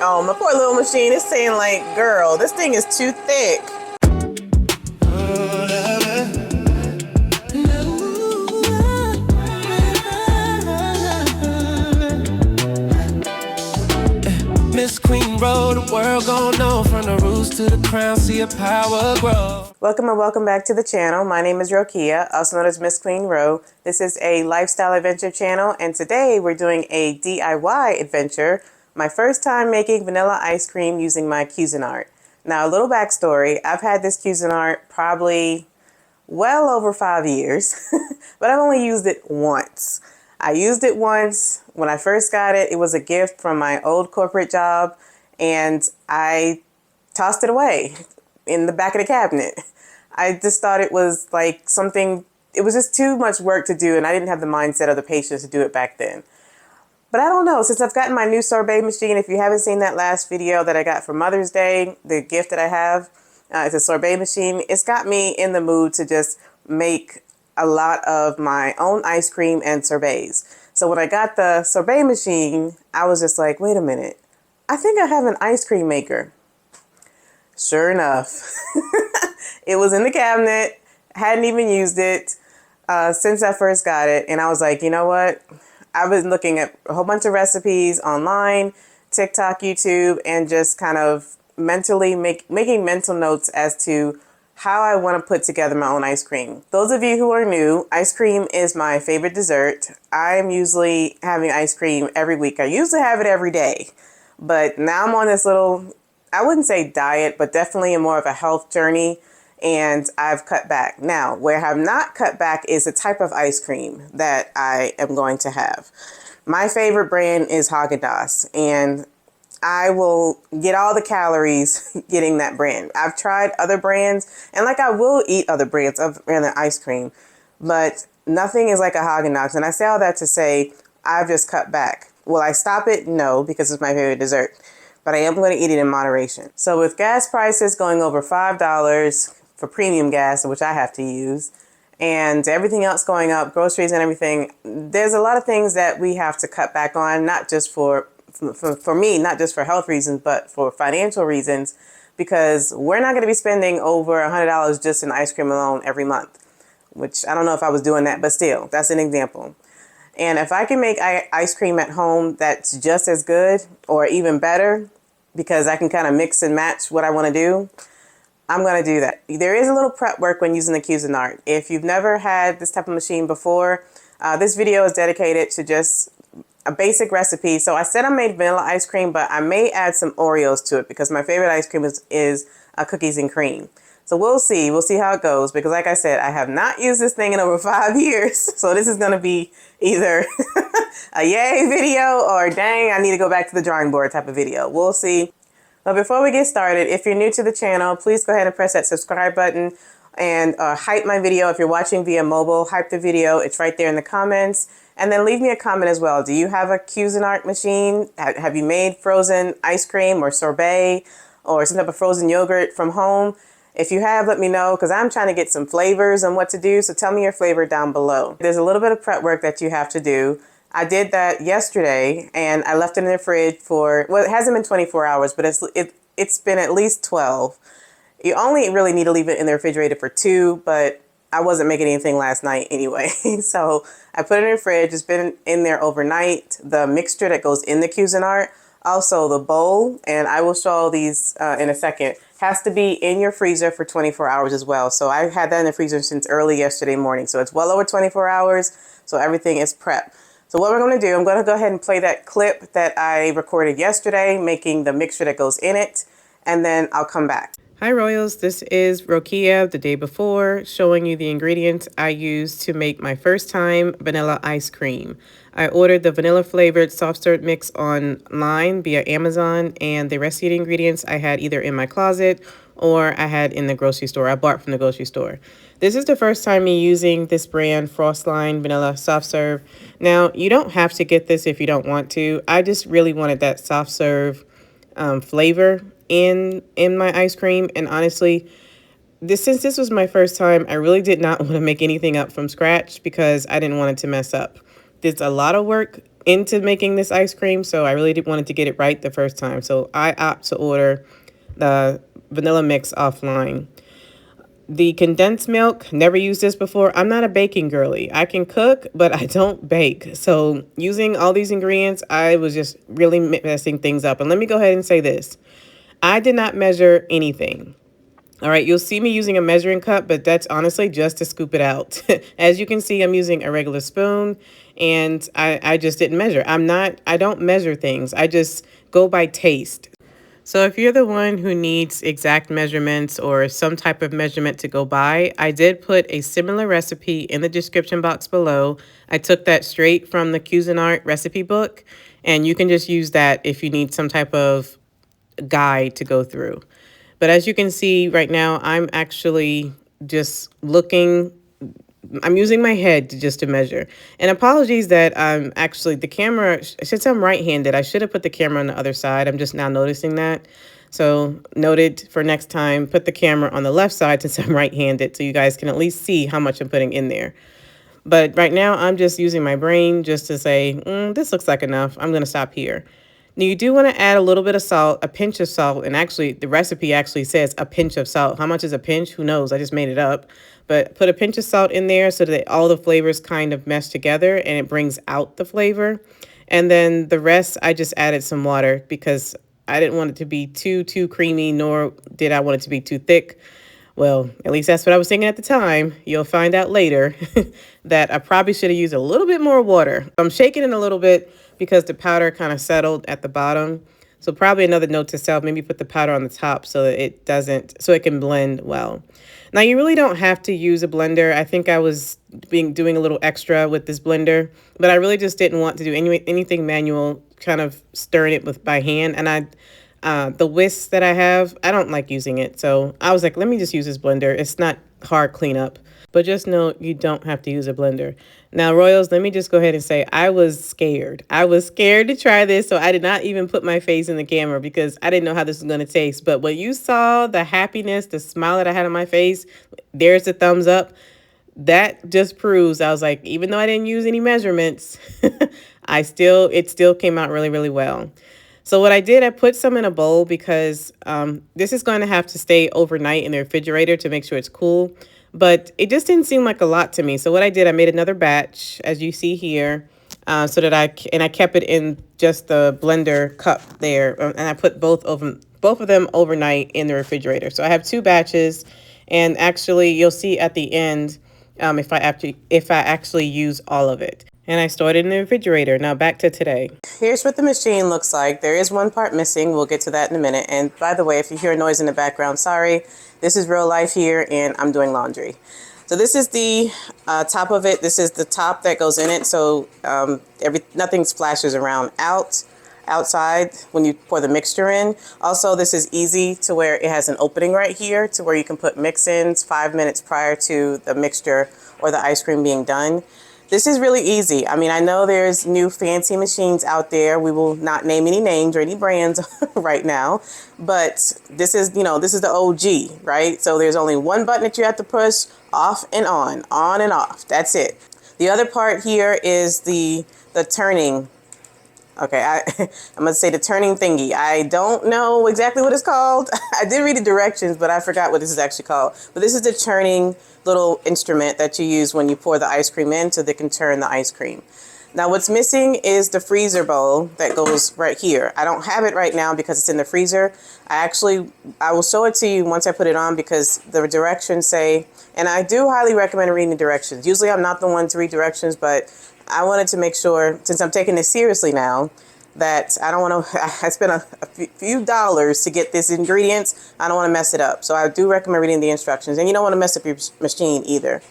Oh, my poor little machine is saying like, girl, this thing is too thick. MsQueenRo, the world gon' know from the roots to the crown, see a power grow. Welcome and welcome back to the channel. My name is Rokia, also known as MsQueenRo. This is a lifestyle adventure channel, and today we're doing a DIY adventure. My first time making vanilla ice cream using my Cuisinart. Now, a little backstory. I've had this Cuisinart probably well over 5 years, but I've only used it once. I used it once when I first got it. It was a gift from my old corporate job, and I tossed it away in the back of the cabinet. I just thought it was like something, it was just too much work to do, and I didn't have the mindset or the patience to do it back then. But I don't know, since I've gotten my new sorbet machine, if you haven't seen that last video that I got for Mother's Day, the gift that I have, it's a sorbet machine. It's got me in the mood to just make a lot of my own ice cream and sorbets. So when I got the sorbet machine, I was just like, wait a minute, I think I have an ice cream maker. Sure enough, it was in the cabinet, hadn't even used it since I first got it. And I was like, you know what? I've been looking at a whole bunch of recipes online, TikTok, YouTube, and just kind of mentally making mental notes as to how I want to put together my own ice cream. Those of you who are new, ice cream is my favorite dessert. I'm usually having ice cream every week. I usually have it every day, but now I'm on this little, I wouldn't say diet, but definitely more of a health journey, and I've cut back. Now, where I have not cut back is the type of ice cream that I am going to have. My favorite brand is Haagen-Dazs, and I will get all the calories getting that brand. I've tried other brands, and like I will eat other brands of random ice cream, but nothing is like a Haagen-Dazs. And I say all that to say I've just cut back. Will I stop it? No, because it's my favorite dessert, but I am going to eat it in moderation. So with gas prices going over $5 for premium gas, which I have to use, and everything else going up, groceries and everything, there's a lot of things that we have to cut back on, not just for me, not just for health reasons, but for financial reasons, because we're not going to be spending over $100 just in ice cream alone every month, which I don't know if I was doing that, but still, that's an example. And if I can make ice cream at home that's just as good or even better, because I can kind of mix and match what I want to do, I'm going to do that. There is a little prep work when using the Cuisinart. If you've never had this type of machine before, this video is dedicated to just a basic recipe. So I said I made vanilla ice cream, but I may add some Oreos to it because my favorite ice cream is cookies and cream. So we'll see. We'll see how it goes, because like I said, I have not used this thing in over 5 years. So this is going to be either a yay video or dang, I need to go back to the drawing board type of video. We'll see. But before we get started, if you're new to the channel, please go ahead and press that subscribe button and hype my video. If you're watching via mobile, hype the video. It's right there in the comments. And then leave me a comment as well. Do you have a Cuisinart machine? Have you made frozen ice cream or sorbet or some type of frozen yogurt from home? If you have, let me know, because I'm trying to get some flavors on what to do. So tell me your flavor down below. There's a little bit of prep work that you have to do. I did that yesterday, and I left it in the fridge for, well, it hasn't been 24 hours, but it's been at least 12. You only really need to leave it in the refrigerator for 2, but I wasn't making anything last night anyway. So I put it in the fridge. It's been in there overnight. The mixture that goes in the Cuisinart, also the bowl, and I will show these in a second, has to be in your freezer for 24 hours as well. So I had that in the freezer since early yesterday morning. So it's well over 24 hours. So everything is prepped. So what we're going to do, I'm going to go ahead and play that clip that I recorded yesterday, making the mixture that goes in it, and then I'll come back. Hi Royals, this is Rokia the day before, showing you the ingredients I used to make my first time vanilla ice cream. I ordered the vanilla flavored soft serve mix online via Amazon, and the rest of the ingredients I had either in my closet or I had in the grocery store. I bought from the grocery store. This is the first time me using this brand, Frostline Vanilla Soft Serve. Now, you don't have to get this if you don't want to. I just really wanted that soft serve flavor in my ice cream. And honestly, since this was my first time, I really did not want to make anything up from scratch because I didn't want it to mess up. There's a lot of work into making this ice cream, so I really wanted to get it right the first time. So I opt to order the vanilla mix offline. The condensed milk, never used this before. I'm not a baking girly. I can cook, but I don't bake. So using all these ingredients, I was just really messing things up. And let me go ahead and say this. I did not measure anything. All right, you'll see me using a measuring cup, but that's honestly just to scoop it out. As you can see, I'm using a regular spoon, and I just didn't measure. I don't measure things. I just go by taste. So if you're the one who needs exact measurements or some type of measurement to go by, I did put a similar recipe in the description box below. I took that straight from the Cuisinart recipe book, and you can just use that if you need some type of guide to go through. But as you can see right now, I'm actually just looking, I'm using my head to measure. And apologies that I'm actually, the camera, since I'm right-handed, I should have put the camera on the other side. I'm just now noticing that. So noted for next time, put the camera on the left side since I'm right-handed so you guys can at least see how much I'm putting in there. But right now, I'm just using my brain just to say, this looks like enough. I'm going to stop here. Now, you do want to add a little bit of salt, a pinch of salt, and actually, the recipe actually says a pinch of salt. How much is a pinch? Who knows? I just made it up. But put a pinch of salt in there so that all the flavors kind of mesh together and it brings out the flavor. And then the rest, I just added some water because I didn't want it to be too creamy, nor did I want it to be too thick. Well, at least that's what I was thinking at the time. You'll find out later that I probably should have used a little bit more water. I'm shaking it a little bit because the powder kind of settled at the bottom. So probably another note to self, maybe put the powder on the top so that so it can blend well. Now you really don't have to use a blender. I think I was doing a little extra with this blender, but I really just didn't want to do anything manual, kind of stirring it by hand. And the whisk that I have, I don't like using it. So I was like, let me just use this blender. It's not hard cleanup, but just know you don't have to use a blender. Now, Royals, let me just go ahead and say I was scared. I was scared to try this, so I did not even put my face in the camera because I didn't know how this was going to taste. But when you saw the happiness, the smile that I had on my face, there's the thumbs up. That just proves, I was like, even though I didn't use any measurements, it still came out really, really well. So what I did, I put some in a bowl because this is going to have to stay overnight in the refrigerator to make sure it's cool. But it just didn't seem like a lot to me. So what I did, I made another batch, as you see here, so that I kept it in just the blender cup there. And I put both of them overnight in the refrigerator. So I have two batches. And actually, you'll see at the end if I actually use all of it. And I stored it in the refrigerator. Now back to today. Here's what the machine looks like. There is one part missing. We'll get to that in a minute. And by the way, if you hear a noise in the background, sorry. This is real life here, and I'm doing laundry. So this is the top of it. This is the top that goes in it. So nothing splashes around outside when you pour the mixture in. Also, this is easy to where it has an opening right here to where you can put mix-ins 5 minutes prior to the mixture or the ice cream being done. This is really easy. I mean, I know there's new fancy machines out there. We will not name any names or any brands right now, but this is the OG, right? So there's only one button that you have to push, off and on and off. That's it. The other part here is the turning. Okay, I'm going to say the turning thingy. I don't know exactly what it's called. I did read the directions, but I forgot what this is actually called. But this is the churning little instrument that you use when you pour the ice cream in so they can turn the ice cream. Now, what's missing is the freezer bowl that goes right here. I don't have it right now because it's in the freezer. I will show it to you once I put it on because the directions say, and I do highly recommend reading the directions. Usually I'm not the one to read directions, but I wanted to make sure, since I'm taking this seriously now, that I don't want to, I spent a few dollars to get this ingredients. I don't want to mess it up. So I do recommend reading the instructions. And you don't want to mess up your machine either.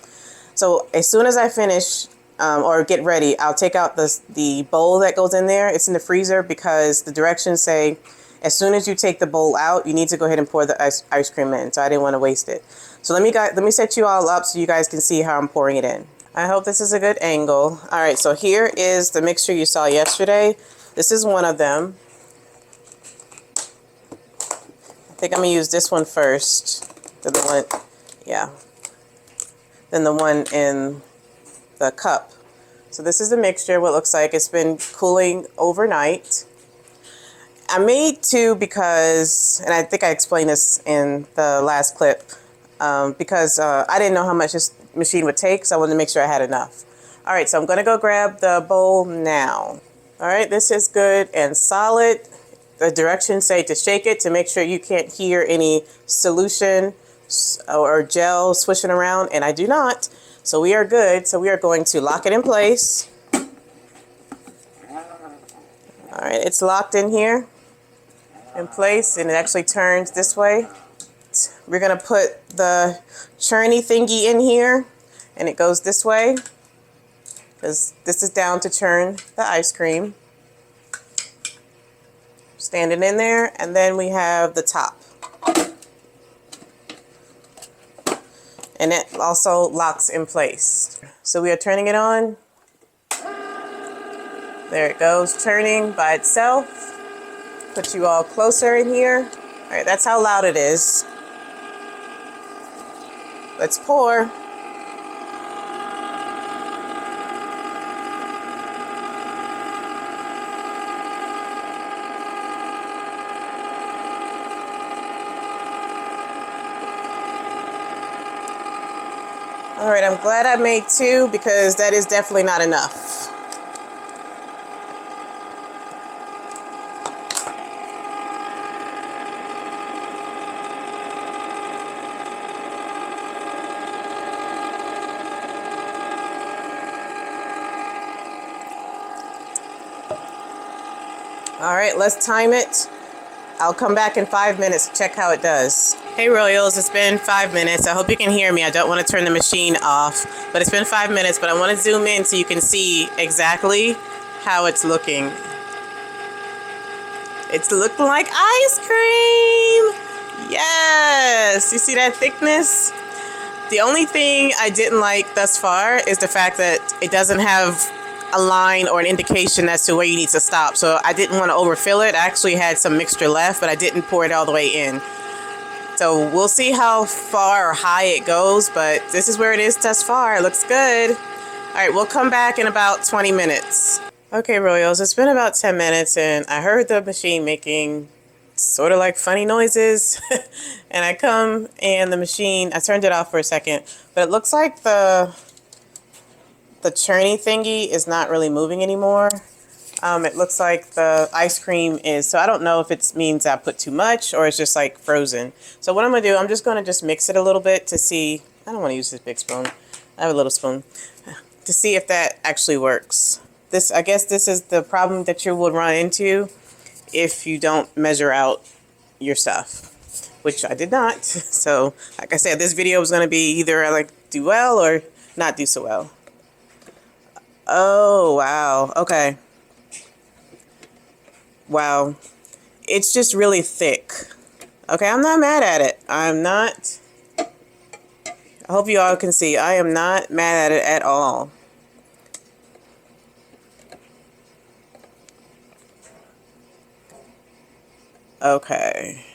So as soon as I finish or get ready, I'll take out the bowl that goes in there. It's in the freezer because the directions say, as soon as you take the bowl out, you need to go ahead and pour the ice cream in. So I didn't want to waste it. So let me set you all up so you guys can see how I'm pouring it in. I hope this is a good angle. All right, so here is the mixture you saw yesterday. This is one of them. I think I'm gonna use this one first. Then the one in the cup. So this is the mixture, what it looks like. It's been cooling overnight. I made two because, and I think I explained this in the last clip, because I didn't know how much this machine would take, so I wanted to make sure I had enough. All right, so I'm gonna go grab the bowl now. All right, this is good and solid. The directions say to shake it to make sure you can't hear any solution or gel swishing around, and I do not. So we are good. So we are going to lock it in place. All right, it's locked in here, in place, and it actually turns this way. We're gonna put the churny thingy in here, and it goes this way, because this is down to churn the ice cream. Standing in there, and then we have the top. And it also locks in place. So we are turning it on. There it goes, turning by itself. Put you all closer in here. All right, that's how loud it is. Let's pour. All right, I'm glad I made two because that is definitely not enough. All right, let's time it. I'll come back in 5 minutes to check how it does. Hey Royals, it's been 5 minutes. I hope you can hear me. I don't want to turn the machine off, but it's been 5 minutes, but I want to zoom in so you can see exactly how it's looking. It's looking like ice cream. Yes, you see that thickness? The only thing I didn't like thus far is the fact that it doesn't have a line or an indication as to where you need to stop. So I didn't want to overfill it. I actually had some mixture left, but I didn't pour it all the way in. So we'll see how far or high it goes, but this is where it is thus far. It looks good. All right, we'll come back in about 20 minutes. Okay, Royals, it's been about 10 minutes and I heard the machine making sort of like funny noises. And I come and the machine, I turned it off for a second, but it looks like the churny thingy is not really moving anymore. It looks like the ice cream is, so I don't know if it means I put too much or it's just like frozen. So what I'm gonna do, I'm just gonna mix it a little bit to see, I don't wanna use this big spoon. I have a little spoon. To see if that actually works. I guess this is the problem that you would run into if you don't measure out your stuff, which I did not. So like I said, this video was gonna be either I do well or not do so well. Oh, wow. Okay. Wow. It's just really thick. Okay, I'm not mad at it. I'm not. I hope you all can see. I am not mad at it at all. Okay.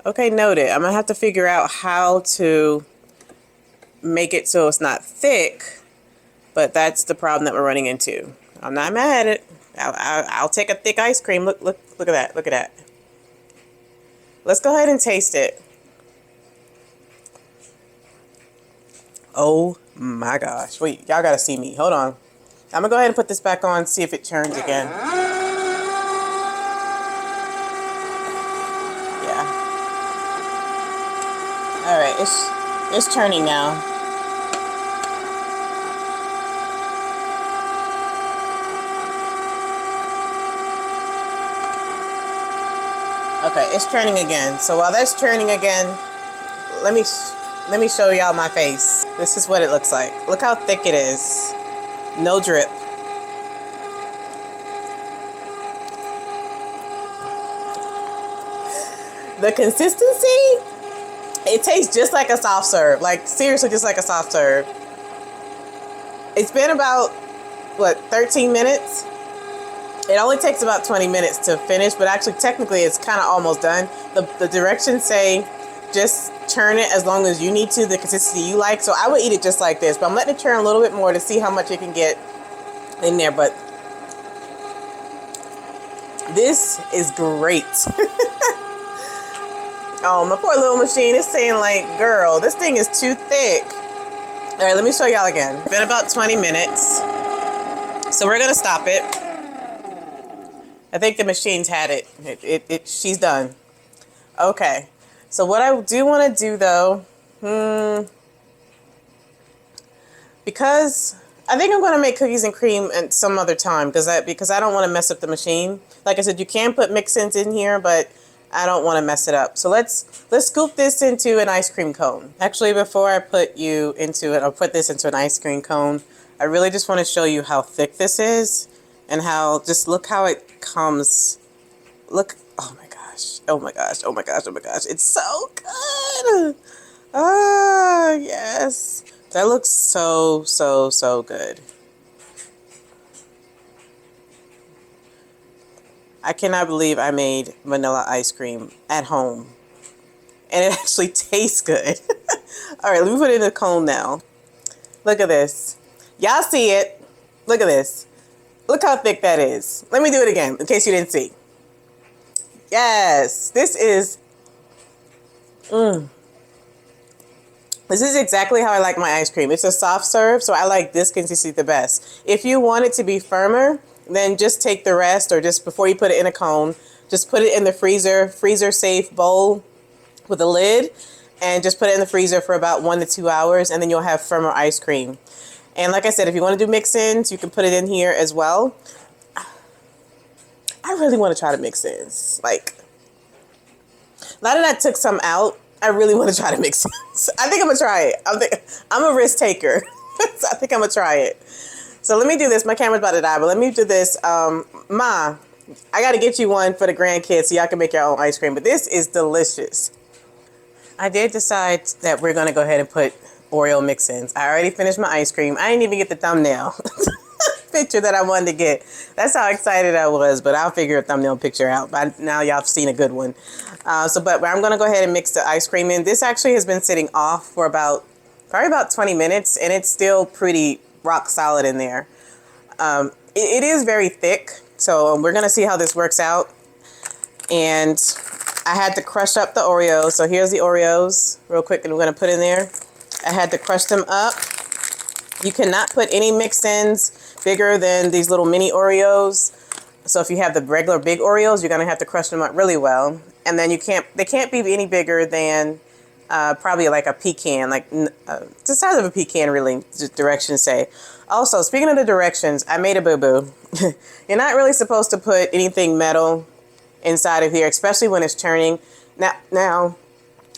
Okay, noted. I'm going to have to figure out how to make it so it's not thick. But that's the problem that we're running into. I'm not mad at it. I'll take a thick ice cream. Look at that. Look at that. Let's go ahead and taste it. Oh my gosh. Wait, y'all gotta see me. Hold on. I'm gonna go ahead and put this back on, see if it churns again. Yeah. All right, it's churning now. Okay, it's churning again. So while that's churning again, let me show y'all my face. This is what it looks like. Look how thick it is. No drip. The consistency, it tastes just like a soft serve. Like seriously, just like a soft serve. It's been about, what, 13 minutes? It only takes about 20 minutes to finish, but actually technically it's kind of almost done. The directions say just churn it as long as you need to, the consistency you like. So I would eat it just like this, but I'm letting it churn a little bit more to see how much it can get in there, but this is great. Oh, my poor little machine is saying like, girl, this thing is too thick. All right, let me show y'all again. It's been about 20 minutes. So we're gonna stop it. I think the machine's had it. She's done. Okay. So what I do want to do though, because I think I'm going to make cookies and cream at some other time because I don't want to mess up the machine. Like I said, you can put mix-ins in here, but I don't want to mess it up. So let's scoop this into an ice cream cone. Actually, before I put you into it, I'll put this into an ice cream cone. I really just want to show you how thick this is and how, just look how it comes. Look, oh my gosh, oh my gosh, oh my gosh, oh my gosh. It's so good. Ah, yes. That looks so, so, so good. I cannot believe I made vanilla ice cream at home. And it actually tastes good. All right, let me put it in a cone now. Look at this. Y'all see it. Look at this. Look how thick that is. Let me do it again in case you didn't see. Yes, this is... This is exactly how I like my ice cream. It's a soft serve, so I like this consistency the best. If you want it to be firmer, then just take the rest, or just before you put it in a cone, just put it in the freezer safe bowl with a lid, and just put it in the freezer for about 1 to 2 hours, and then you'll have firmer ice cream. And like I said, if you want to do mix-ins, you can put it in here as well. I really want to try to mix-ins. Like, now that I took some out, I really want to try to mix it. I think I'm going to try it. I'm a risk taker. So I think I'm going to try it. So let me do this. My camera's about to die, but let me do this. Ma, I got to get you one for the grandkids so y'all can make your own ice cream. But this is delicious. I did decide that we're going to go ahead and put Oreo mix-ins. I already finished my ice cream. I didn't even get the thumbnail picture that I wanted to get. That's how excited I was, but I'll figure a thumbnail picture out. By now y'all have seen a good one. But I'm going to go ahead and mix the ice cream in. This actually has been sitting off for probably about 20 minutes, and it's still pretty rock solid in there. It is very thick, so we're going to see how this works out. And I had to crush up the Oreos. So here's the Oreos real quick, and we're going to put in there. I had to crush them up. You cannot put any mix-ins bigger than these little mini Oreos. So if you have the regular big Oreos, you're going to have to crush them up really well. And then they can't be any bigger than probably like a pecan, like the size of a pecan, really, directions say. Also, speaking of the directions, I made a boo-boo. You're not really supposed to put anything metal inside of here, especially when it's churning. Now,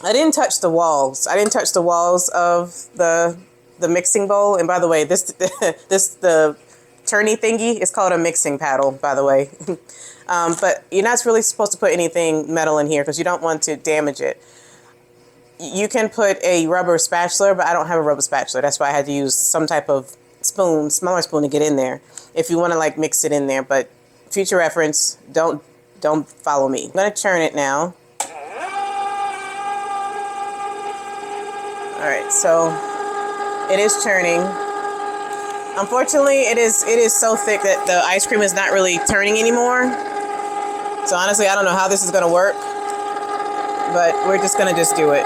I didn't touch the walls. I didn't touch the walls of the mixing bowl. And by the way, the turny thingy is called a mixing paddle, by the way. But you're not really supposed to put anything metal in here because you don't want to damage it. You can put a rubber spatula, but I don't have a rubber spatula. That's why I had to use some type of spoon, smaller spoon, to get in there. If you want to like mix it in there, but future reference, don't follow me. I'm gonna churn it now. All right, so it is churning. Unfortunately, it is so thick that the ice cream is not really turning anymore. So honestly, I don't know how this is gonna work, but we're just gonna do it.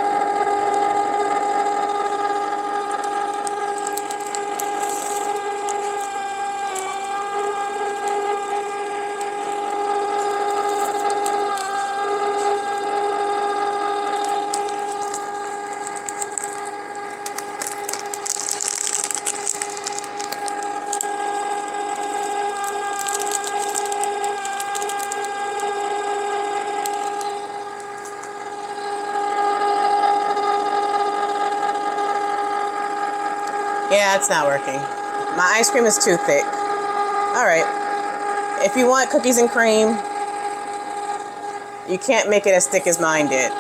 Yeah, it's not working. My ice cream is too thick. All right. If you want cookies and cream, you can't make it as thick as mine did.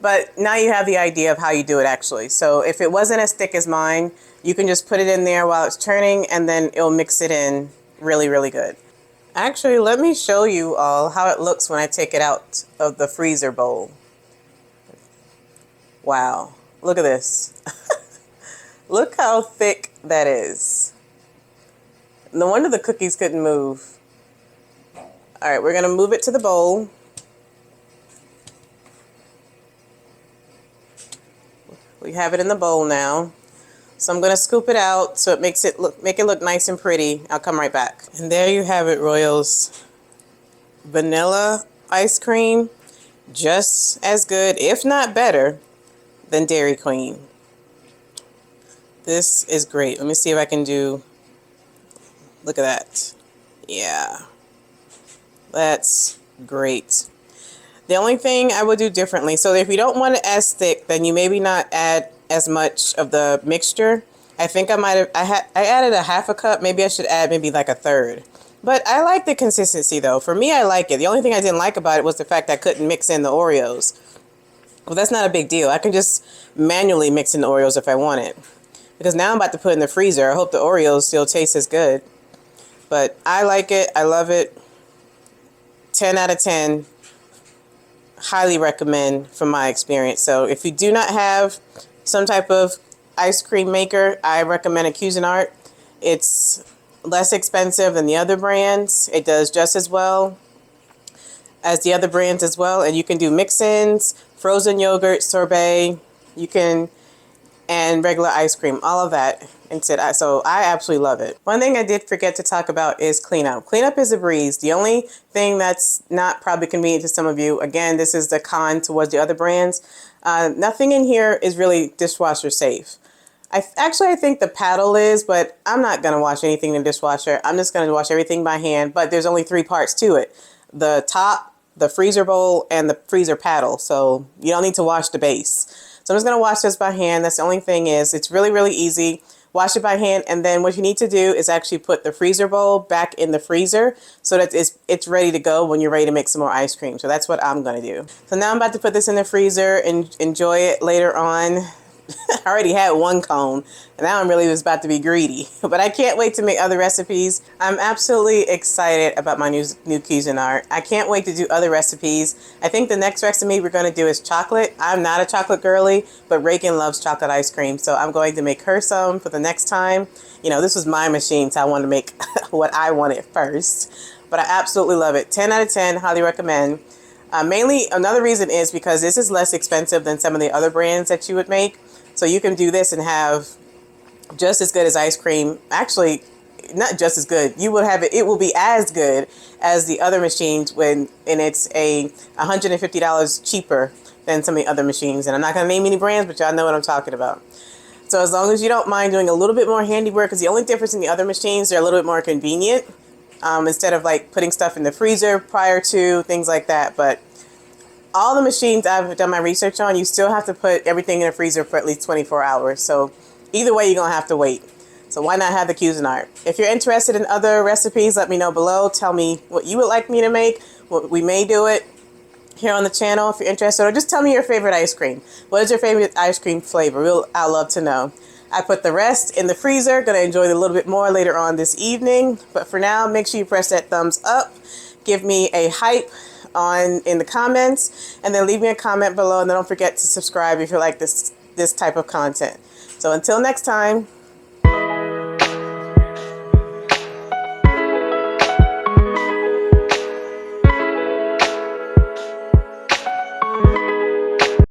But now you have the idea of how you do it actually. So if it wasn't as thick as mine, you can just put it in there while it's churning, and then it'll mix it in really, really good. Actually, let me show you all how it looks when I take it out of the freezer bowl. Wow. Look at this. Look how thick that is. No wonder the cookies couldn't move. All right, we're gonna move it to the bowl. We have it in the bowl now. So I'm gonna scoop it out so it makes it make it look nice and pretty. I'll come right back. And there you have it, Royals. Vanilla ice cream, just as good, if not better, than Dairy Queen. This is great. Let me see if I can do, look at that. Yeah, that's great. The only thing I would do differently, so if you don't want it as thick, then you maybe not add as much of the mixture. I think I might have, I added a half a cup. Maybe I should add maybe like a third. But I like the consistency though. For me, I like it. The only thing I didn't like about it was the fact I couldn't mix in the Oreos. Well, that's not a big deal. I can just manually mix in the Oreos if I want it. Because now I'm about to put it in the freezer. I hope the Oreos still taste as good. But I like it. I love it. 10 out of 10. Highly recommend from my experience. So if you do not have some type of ice cream maker, I recommend a Cuisinart. It's less expensive than the other brands. It does just as well as the other brands as well. And you can do mix-ins, frozen yogurt, sorbet, you can, and regular ice cream, all of that. And so I absolutely love it. One thing I did forget to talk about is cleanup. Cleanup is a breeze. The only thing that's not probably convenient to some of you, again, this is the con towards the other brands. Nothing in here is really dishwasher safe. I think the paddle is, but I'm not going to wash anything in the dishwasher. I'm just going to wash everything by hand, but there's only 3 parts to it. The top, the freezer bowl, and the freezer paddle. So you don't need to wash the base. So I'm just going to wash this by hand. That's the only thing is, it's really, really easy. Wash it by hand, and then what you need to do is actually put the freezer bowl back in the freezer so that it's ready to go when you're ready to make some more ice cream. So that's what I'm going to do. So now I'm about to put this in the freezer and enjoy it later on. I already had 1 cone, and now I'm really just about to be greedy. But I can't wait to make other recipes. I'm absolutely excited about my new Cuisinart. I can't wait to do other recipes. I think the next recipe we're going to do is chocolate. I'm not a chocolate girly, but Reagan loves chocolate ice cream, so I'm going to make her some for the next time. You know, this was my machine, so I wanted to make what I wanted first. But I absolutely love it. 10 out of 10, highly recommend. Mainly, another reason is because this is less expensive than some of the other brands that you would make. So you can do this and have just as good as ice cream. Actually, not just as good. You will have it. It will be as good as the other machines and it's $150 cheaper than some of the other machines. And I'm not going to name any brands, but y'all know what I'm talking about. So as long as you don't mind doing a little bit more handiwork, because the only difference in the other machines, they're a little bit more convenient. Instead of like putting stuff in the freezer prior to, things like that. But all the machines I've done my research on, you still have to put everything in the freezer for at least 24 hours. So either way, you're going to have to wait. So why not have the Cuisinart? If you're interested in other recipes, let me know below. Tell me what you would like me to make. We may do it here on the channel if you're interested. Or just tell me your favorite ice cream. What is your favorite ice cream flavor? I'd love to know. I put the rest in the freezer. Going to enjoy it a little bit more later on this evening. But for now, make sure you press that thumbs up. Give me a hype in the comments, and then leave me a comment below, and then don't forget to subscribe if you like this type of content. So until next time.